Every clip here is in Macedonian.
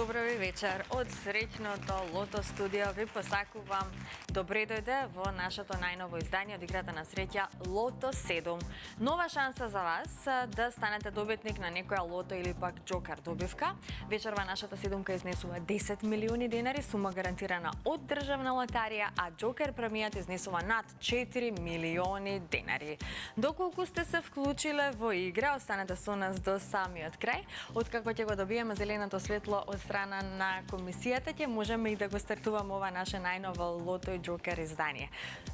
Добро ви вечер. Од среќното Лото студио ви посакувам добре дојде во нашето најново издание од играта на среќа Лото 7. Нова шанса за вас да станете добитник на некоја лото или пак џокер добивка. Вечерва нашата седумка изнесува 10 милиони денари, сума гарантирана од државна лотарија, а џокер премијат изнесува над 4 милиони денари. Доколку сте се вклучиле во игра, останете со нас до самиот крај. Откако ќе го добиеме зеленото светло од страна на комисијата, ќе можеме и да го стартуваме ова наше најново лото и џокер издание.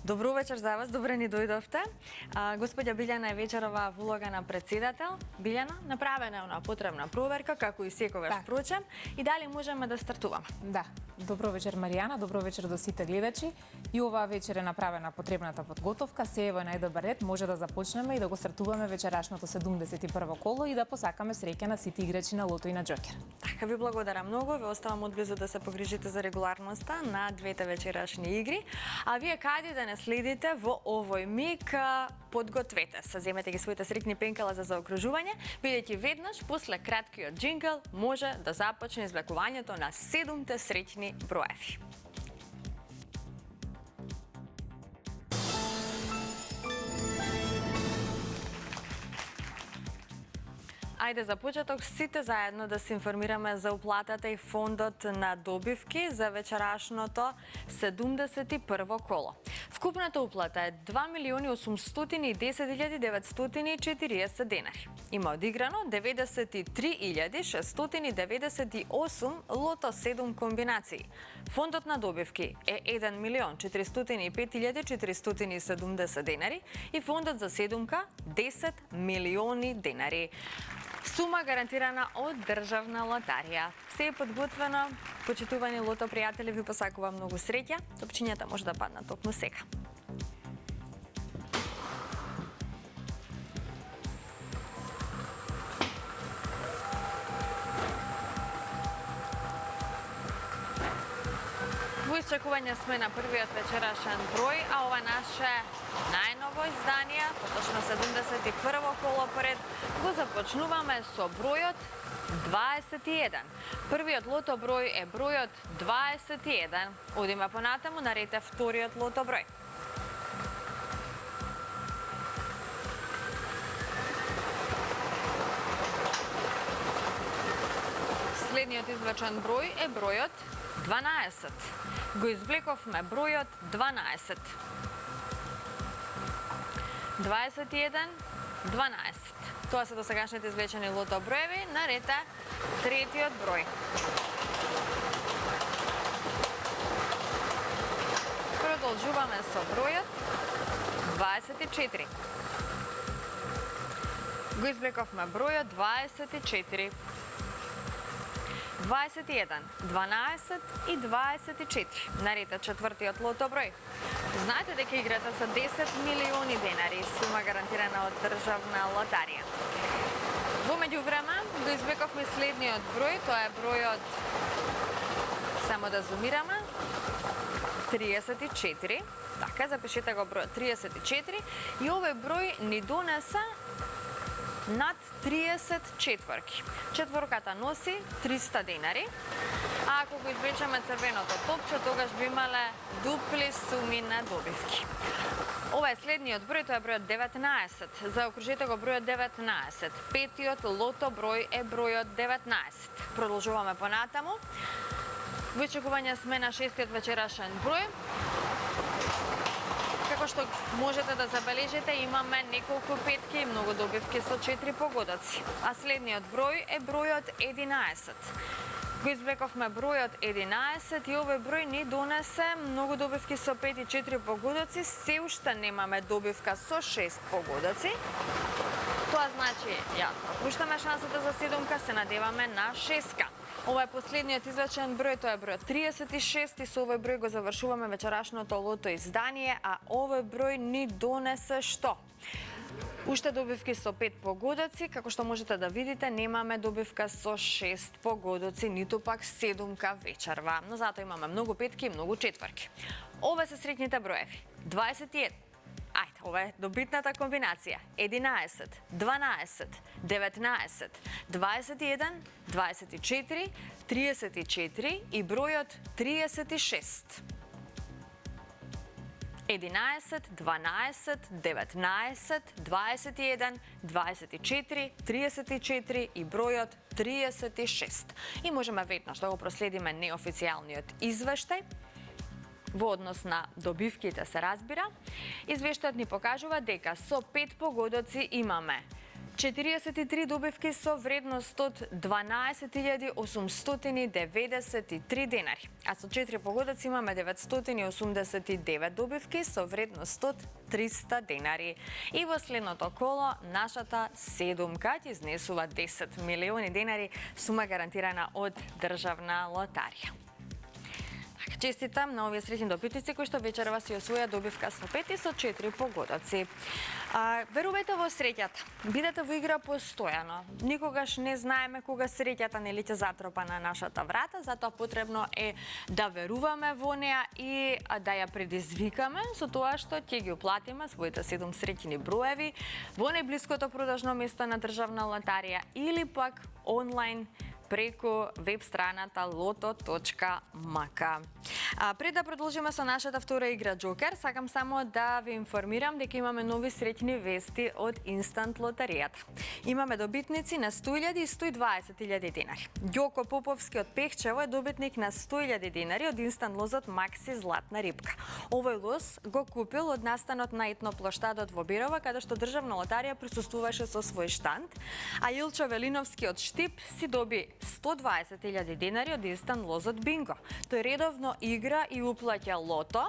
Добро вечер за вас, добре ни дојдовте. Господја Билјана е вечерова во улога на председател. Билјана, направена е она потребна проверка, како и секогаш впрочем, и дали можеме да стартуваме? Да. Добро вечер, Маријана, добро вечер до сите гледачи. И оваа вечер е направена потребната подготовка, се е во најдобар ред, може да започнеме и да го стартуваме вечерашното 71-во коло и да посакаме среќа на сите играчи на лото и на џокер. Така, ви благодарам многу, ве оставам одблизу да се погрижите за регуларноста на двете вечерашни игри, а вие каде да не следите во овој миг, подгответе се, земете ги своите срекни пенкала за заокружување, бидејќи веднаш после краткиот джингл може да започне извлекувањето на 7 среќни броеви. Ајде за почеток сите заедно да се информираме за уплатата и фондот на добивки за вечерашното 71-во коло. Вкупната уплата е 2.810.940 денари. Има одиграно 93.698 лото 7 комбинации. Фондот на добивки е 1.405.470 денари и фондот за седумка 10 милиони денари. Сума гарантирана од државна лотарија. Се е подготвено, почитувани лото пријатели, ви посакувам многу среќа. Топчињата може да паднат токму сега. Во исчекување сме на првиот вечерашен број, а ова наше најново издание, поточно 71-во коло поред, го започнуваме со бројот 21. Првиот лото број е бројот 21. Одиме понатаму, наред е вториот лото број. Следниот извлечен број е бројот 12. Го извлековме бројот 12. 21, 12. Тоа се досегашните извлечени лото броеви, наред е третиот број. Продолжуваме со бројот 24. Го извлековме бројот 24. 21, 12 и 24. Наред е четвртиот лото број. Знаете дека играта са 10 милиони денари, сума гарантирана од државна лотарија. Во меѓувреме го извлековме следниот број, тоа е бројот, само да зумираме, 34. Така, запишете го бројот 34 и овој број ни донесе над 30 четворки. Четворката носи 300 денари, а ако го извлечеме црвеното топче, тогаш би имале дупли суми на добивки. Ова е следниот број, тоа е бројот 19. Заокружете го бројот 19. Петиот лото број е бројот 19. Продолжуваме понатаму. Во очекување сме на шестиот вечерашен број. Како што можете да забележите, имаме неколку петки и многу добивки со 4 погодоци. А следниот број е бројот 11. Го извлековме бројот 11 и овој број ни донесе многу добивки со 5 и 4 погодоци. Се уште немаме добивка со 6 погодоци. Тоа значи, пропуштаме шансата за седумка, се надеваме на шестка. Ова е последниот извлечен број, тоа е бројот 36 и со овој број го завршуваме вечерашното лото издание, а овој број ни донесе што? Уште добивки со 5 погодоци, како што можете да видите, немаме добивка со 6 погодоци, ниту пак седумка вечерва, но затоа имаме многу петки и многу четврки. Ова се среќните броеви. 21, Ајде, ова е добитната комбинација. 11, 12, 19, 21, 24, 34 и бројот 36. 11, 12, 19, 21, 24, 34 и бројот 36. И можеме веднаш да го проследиме неофицијалниот извештај. Во однос на добивките се разбира. Извештајот ни покажува дека со 5 погодоци имаме 43 добивки со вредност од 12.893 денари, а со 4 погодоци имаме 989 добивки со вредност од 300 денари. И во следното коло нашата седумка ќе изнесува 10 милиони денари, сума гарантирана од Државна лотарија. Честитам на овие среќни добитници кои што вечерва си освоја добивка со 5 и со 4 погодоци. Верувајте во среќата. Бидете во игра постојано. Никогаш не знаеме кога среќата нели ќе затропа на нашата врата, затоа потребно е да веруваме во неа и да ја предизвикаме со тоа што ќе ги уплатиме своите 7 среќни броеви во најблиското продажно место на Државна лотарија или пак онлайн преку веб страната loto.mk. Пред да продолжиме со нашата втора игра Джокер, сакам само да ви информирам дека имаме нови среќни вести од Инстант лотаријата. Имаме добитници на 100.000 и 120.000 денари. Ѓоко Поповски од Пехчево е добитник на 100.000 денари од инстант лозот Макси Златна рибка. Овој лоз го купил од настанот на етноплоштадот во Бирова, каде што Државна лотарија присуствуваше со свој штанд, а Илчо Велиновски од Штип си доби 120.000 денари од инстант лозот Бинго. Тој редовно игра и уплаќа лото.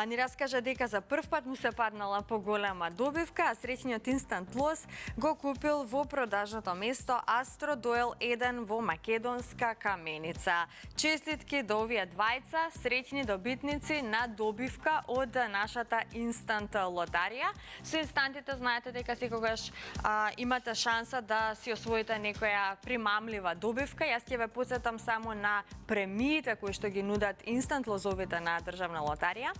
Ни раскажа дека за прв пат му се паднала поголема добивка, а среќниот инстант лоз го купил во продажното место Астро Дуел 1 во Македонска Каменица. Честитки до овие двајца среќни добитници на добивка од нашата инстант лотарија. Со инстантите знаете дека секогаш имате шанса да си освоите некоја примамлива добивка. Јас ќе ве потсетам само на премиите кои што ги нудат инстант лозовите на Државна лотарија.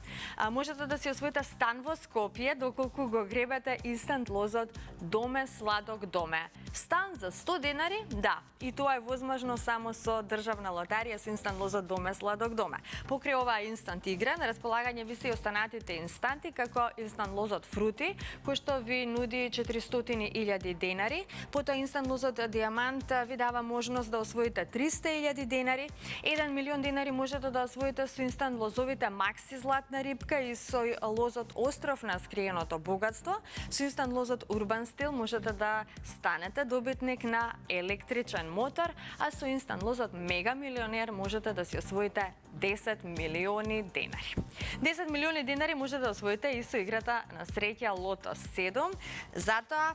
Можете да си освоите стан во Скопје доколку го гребете инстант лозот Доме Сладок Доме. Стан за 100 денари? Да, и тоа е возможно само со Државна лотарија со инстант лозот Доме Сладок Доме. Покрај оваа инстант игра на располагање ви се и останатите инстанти како инстант лозот Фрути кој што ви нуди 400.000 денари. Потоа инстант лозот Диамант ви дава можност да освоите 300.000 денари. 1 милион денари можете да освоите со инстант лозовите Макси Златна рибка и со лозот Остров на скриеното богатство. Со инстант лозот Урбан Стил можете да станете добитник на електричен мотор, а со инстант лозот Мега Милионер можете да си освоите 10 милиони денари. 10 милиони денари можете да освоите и со играта на среќа Лото 7. Затоа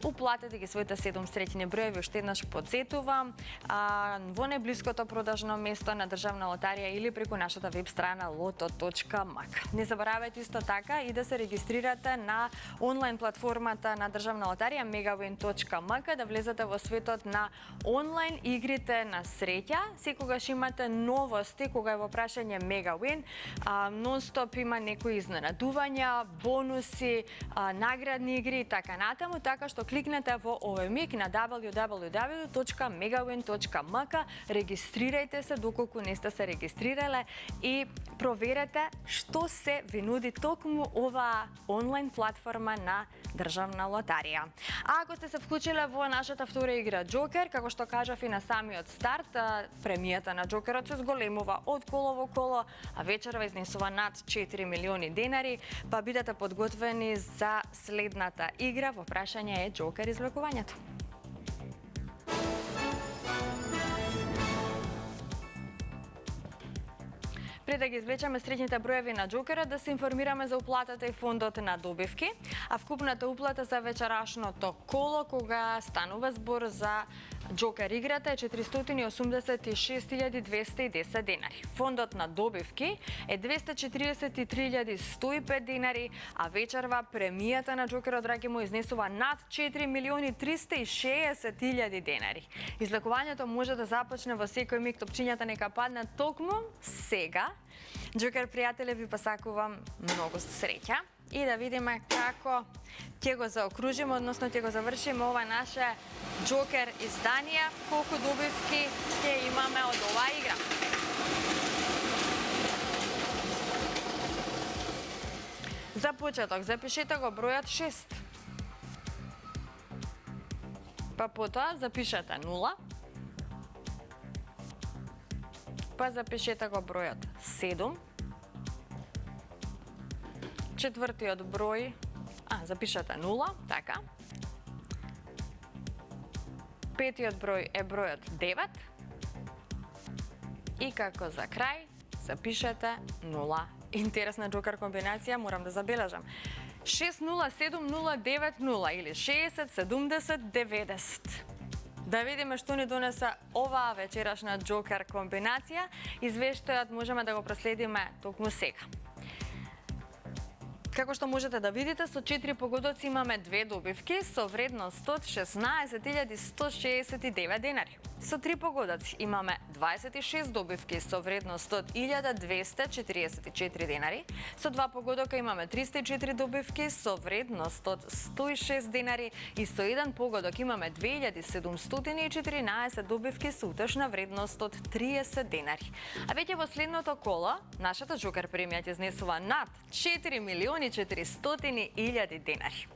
уплатете ги своите 7 среќни броеви, уште еднаш подсетувам, во најблиското продажно место на Државна лотарија или преку нашата веб страна loto.mk. Не заборавајте исто така и да се регистрирате на онлайн платформата на Државна лотарија megawin.mk, да влезете во светот на онлайн игрите на среќа. Секогаш имате новости кога е во прашање Megawin, нон-стоп има некои изненадувања, бонуси, наградни игри и така натаму, така што кликнете во овој миг на www.megawin.mk, регистрирајте се доколку не сте се регистрирале и проверете што се ви нуди токму оваа онлайн платформа на Државна лотарија. А ако сте се вклучиле во нашата втора игра Джокер, како што кажав и на самиот старт, премијата на Джокерот се зголемува од коло во коло, а вечерва изнесува над 4 милиони денари, па бидете подготвени за следната игра. Во прашање е Джокер извлекувањето. Пред да ги извлечеме среќните броеви на Джокерот, да се информираме за уплатата и фондот на добивки, а вкупната уплата за вечерашното коло, кога станува збор за Джокер играта, е 486.210 денари. Фондот на добивки е 243.105 денари, а вечерва премијата на Джокерот, драги мои, изнесува над 4.360.000 денари. Излекувањето може да започне во секој миг, топчињата нека паднат токму сега. Джокер пријатели, ви посакувам многу среќа и да видиме како ќе го заокружиме, односно ќе го завршиме ова наше Джокер издание, колку добивки ќе имаме од оваа игра. За почеток, запишете го бројот 6. Па потоа запишете 0. Па запишете го бројот 7. Четвртиот број, запишете 0, така. Петиот број е бројот 9. И како за крај, запишете 0. Интересна джокер комбинација, морам да забележам. 6-0-7-0-9-0 или 60-70-90. Да видиме што ни донесе оваа вечерашна джокер комбинација. Извештајот можеме да го проследиме токму сега. Како што можете да видите, со 4 погодоци имаме 2 добивки со вредност од 16.169 денари. Со 3 погодоци имаме 26 добивки со вредност од 1.244 денари. Со 2 погодока имаме 304 добивки со вредност од 106 денари и со 1 погодок имаме 2714 добивки со утешна вредност од 30 денари. А веќе во следното коло, нашата джокер премија ќе изнесува над 4.400.000 денари.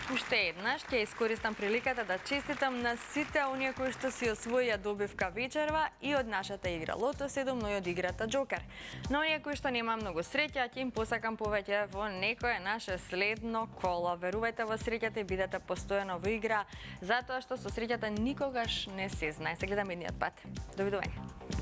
Уште еднаш ќе искористам приликата да честитам на сите оние кои што си освоија добивка вечерва и од нашата игра Лото 7, но и од играта Джокер. На оние кои што нема многу среќа, ќе им посакам повеќе во некое наше следно коло. Верувајте во среќата и бидете постојано во игра, затоа што со среќата никогаш не се знае. Се гледаме едниот пат. Довидување.